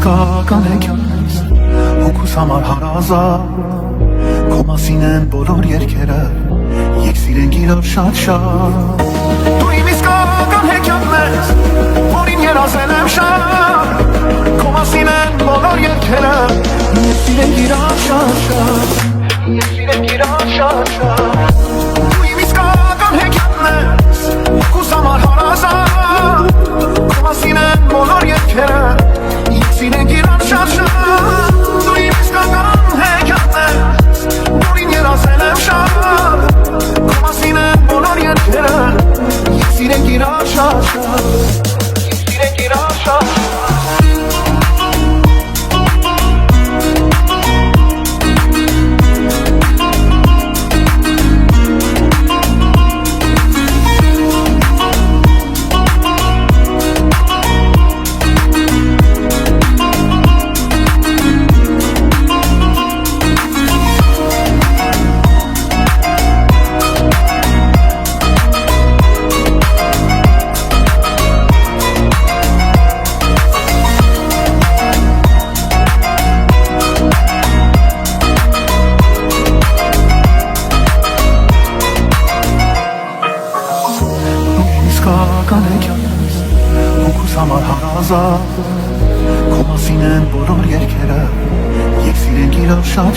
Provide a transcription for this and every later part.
իսկական հեքիաթ հոգուս համար հարազատ Քո մասին են բոլոր երգերը Եկ սիրենք իրար շատ Դու իմ իսկական հեքիաթն ես Որին երազել եմ շատ Քո մասին են բոլոր երգերը Եկ սիրենք իրար շատ Եկ սիրենք իրար շատ Դու իմ իսկական հեքիաթն ես Հոգուս համար հարազատ Քո մասին են բոլոր երգերը Եկ սիրենք իրար շատ Դու իմ իսկական հեքիաթն ես Որին երազել եմ շատ Քո մասին են բոլոր երգերը Եկ սիրենք իրար շատ Եկ սիրենք իրար շատ Հոգուս համար հարազատ Քո մասին են բոլոր երգերը Եկ սիրենք իրար շատ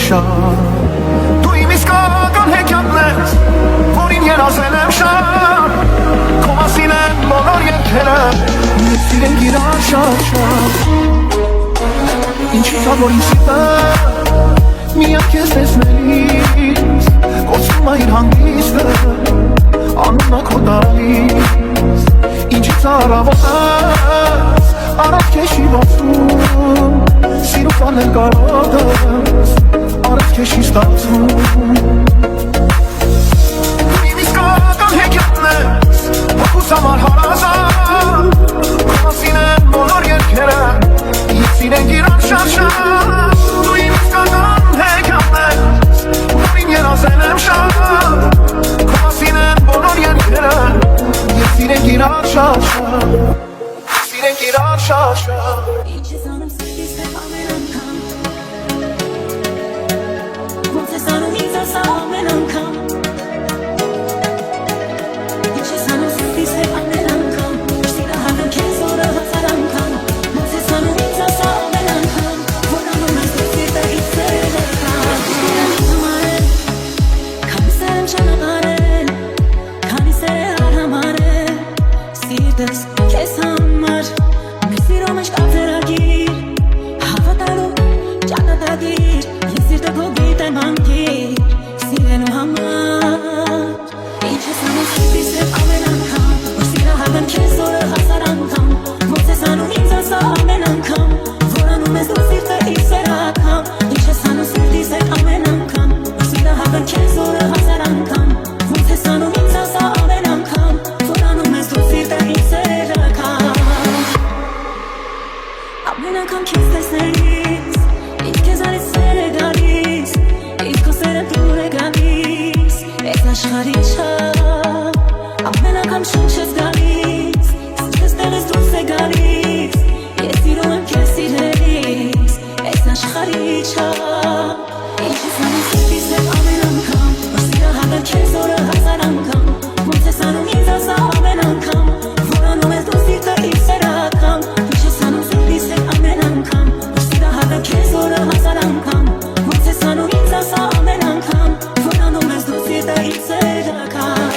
Դու իմ իսկական հեքիաթն ես Որին երազել եմ շատ Քո մասին են բոլոր երգերը Եկ սիրենք իրար շատ Ինչի շատ որ իմ սիրտը Միակ ես տեսնելիս Կորցնում է իր հանգիստը Անունը քո տալիս Ինչից առավոտս Արած քեշի ոսում Սիրուց անել կարոտս Արած քեշի ստացում Դու իմ իսկական հեքիաթն ես Հոգուս համար հարազատ Քո մասին են բոլոր երգերը Եկ սիրենք իրար շատ Դու իմ իսկական հեքիաթն ես Որին երազել եմ շատ Քո մասին են բոլոր երգերը Եկ սիրենք իրար շատ Սիրենք իրար շատ Ինչ ես անում սիրտիս հետ ամեն անգամ Ոնց ես անում ինձ ասա ամեն անգամ Ինչ ես անում սիրտիս հետ ամեն անգամ Շտիրահարդեմ քեզ օրը հազար անգամ Ոնց ես անում ինձ ասա ամեն անգամ Որ անում ես դու սիրտը ինձ սերական Շտիրան համարել Քանի սեր եմ ճանապարհել Քանի սեր արհամարել Սիրտս քեզ համար Մեր սիրո մեջ կա ձեռագիր Հավատալու ճակատագիր Ես սիրտը քո գիտեմ անգիր Սիրելու համար Ինչ ես անում սիրտիս հետ ամեն անգամ Որ սիրահարդեմ քեզ օրը հազար անգամ Ոնց ես անում ինձ ասա ամեն անգամ Որ անում ես դու սիրտը ինձ սերական Ինչ ես անում սիրտիս հետ ամեն անգամ Որ սիրահարդեմ քեզ օրը հազար անգամ Ոնց ես անում ինձ ասա ամեն անգամ Որ անում ես դու սիրտը ինձ սերական Ամեն անգամ քեզ տեսնելիս Ինձ քեզ արից սեր է գալիս Ինձ քո սերը դուր է գալիս Ես աշխարհի չափ Ամեն անգամ շունչ ես գալիս Սիրտս տեղից դուրս է գալիս Ես սիրում եմ քեզ սիրելիս Ես աշխարհի չափ Ինչ ես անում սիրտիս հետ ամեն անգամ Որ սիրահարդեմ քեզ օրը հազար անգամ Ոնց ես անում ինձ ասա ամեն անգամ Որ անում ես դու սիրտը ինձ սերական Ինչ ես անում սիրտիս հետ ամեն անգամ Որ սիրահարդեմ քեզ օրը հազար անգամ Ոնց ես անում ինձ ասա ամեն անգամ Որ անում ես դու սիրտը ինձ սերական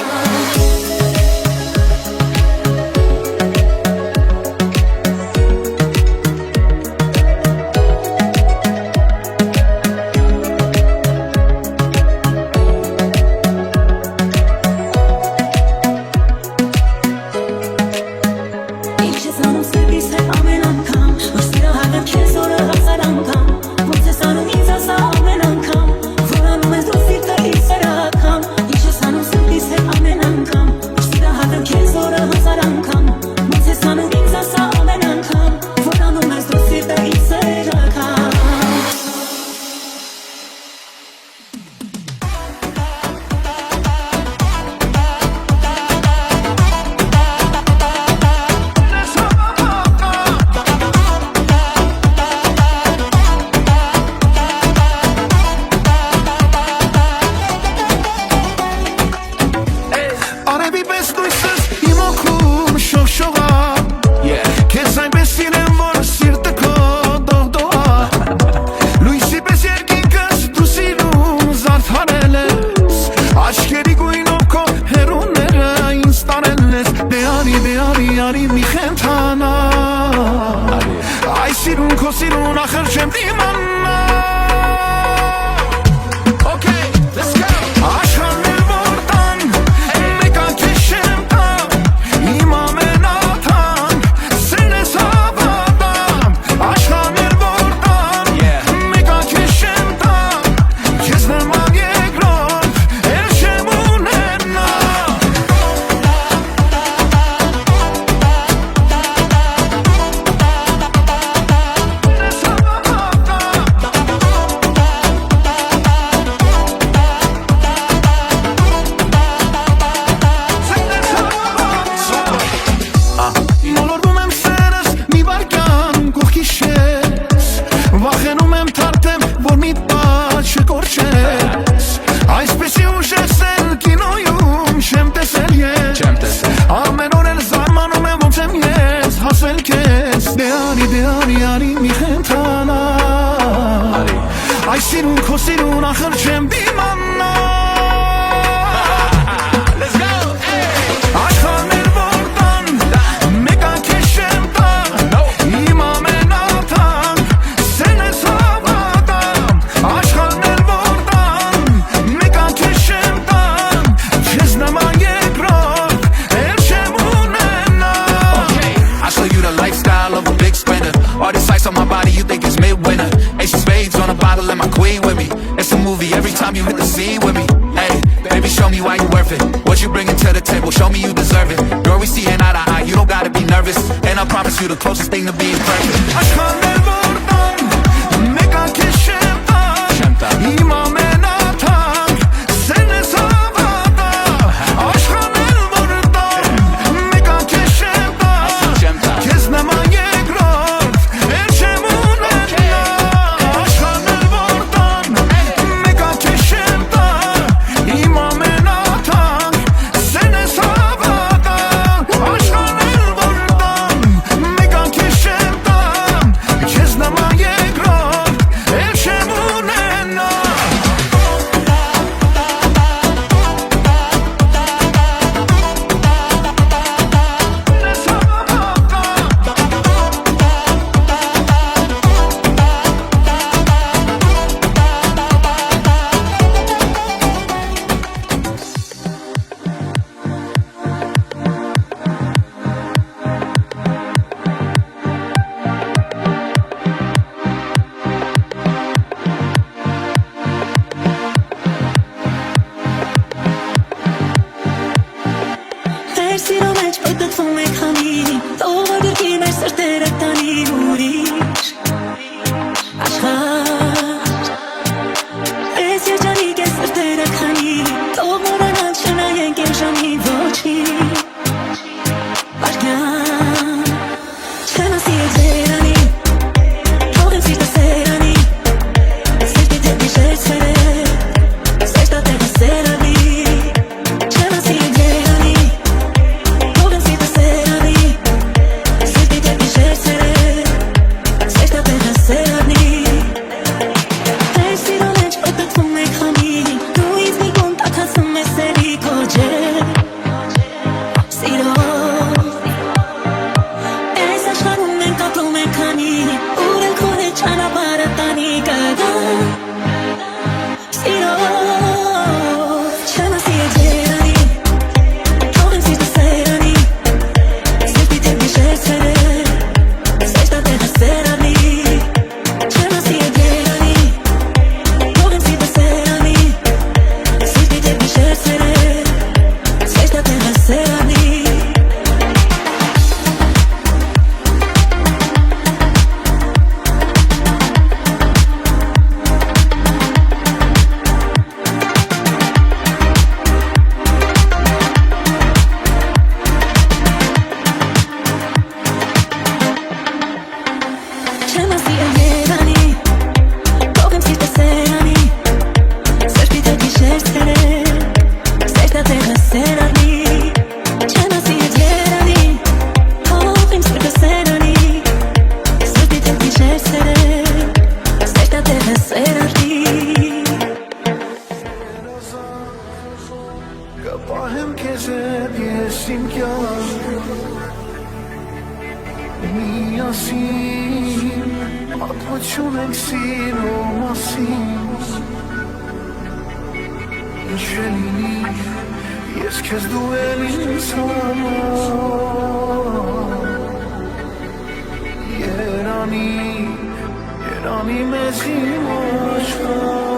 սիրուն քո սիրուն ախր չեմ դիմանա Okay, let's go Աշխարհներ որ տան Մեկա քեզ չեմ տա Իմ ամենաթան Սեն ես հավատամ Աշխարհներ որ տան Մեկա քեզ չեմ տա Ես նման երկրորդ Էլ չեմ ունենա Մոլորվում եմ սերս մի վարկյան կողքիս շես Վախենում եմ թարթեմ, որ մի պատ չկորչես Այսպեսի ուժեսել կինոյում չեմ տեսել ես Ամեն օր էլ զարմանում եմ ոնց եմ ես հասել քեզ Դե արի մի խենթանա Այս սիրուն քո սիրուն ախր չեմ դիմանա Աշխարհներ որ տան Մեկա քեզ չեմ տա Իմ ամենաթան Սեն ես հավատամ Աշխարհներ որ տան Մեկա քեզ չեմ տա Ես նման երկրորդ Էլ չեմ ունենա I show you the lifestyle of a big spender. All this ice on my body, you think it's midwinter. Ace of spades on a bottle and my queen with me. It's a movie every time you hit the scene with me. Hey, baby, show me why you worth it. What you bringing to the table, show me you deserve it. Girl, we seeing eye to eye, you don't gotta be nervous. And I promise you the closest thing to being perfect. Աշխարհներ որ տան Մեկա քեզ չեմ տա Իմ ամենաթան Սեն ես հավատամ Աշխարհներ որ տան Մեկա քեզ չեմ տա Քեզ նման երկրորդ Էլ չեմ ունենա Աշխարհներ որ տան Մեկա քեզ չեմ տա Իմ ամենաթան Սեն ես հավատամ Աշխարհներ որ տան Մեկա քեզ չեմ տա Քեզ նման երկրորդ Էլ չեմ ունենա Մեր սիրո մեջ պտտվում ենք հանի Թող գրկի մեր սրտերը տանի ուրիշ Աշխարհ Ես երջանիկ ես սրտերը քանի Թող մոռանան չնայենք են ժամի ոչինչ Վարկյան Չեմ ասի ես երանի Թող եմ սիրտը սերանի Սիրտի դեպի շերցերը Սեշտա տեղը սերանի Չեմ ասի ես երանի Թող եմ սիրտը սերանի Սիրտի դեպի շերցերը Սեշտա տեղը սերանի Մեր սիրո մեջ պտտվում ենք հանի Դու ինձ մի կողմ տաքացնում ես սերի քո ջեր Սիրո Այս աշխարհում ենք ապրում ենք քանի Ուր են քո հետ ճանապարհը տանի կգա Սիրո Չեմ ասի ես երանի Թող եմ սիրտը սերանի Սիրտի դեպի շերցերը Սեշտա տեղը սերանի Չեմ ասի ես երանի Թող եմ սիրտը սերանի Սիրտի դեպի շերցերը Սեշտա տեղը սերանի Չեմ ասի երանի Թող եմ սիրտը սերանի Սրտի դեպի շերցերը Սեշտա տեղը սերանի Չեմ ասի երանի Թող եմ սիրտը սերանի Սրտի դեպի շերցերը Սեշտա տեղը սերանի Կպահեմ քեզ հետ ես իմ կյանք Միասին Պատմություն ենք սիրո մասին Ինչ է լինի Ես քեզ դու էլ ինձ համար Երանի մեզ իմ աշխարհ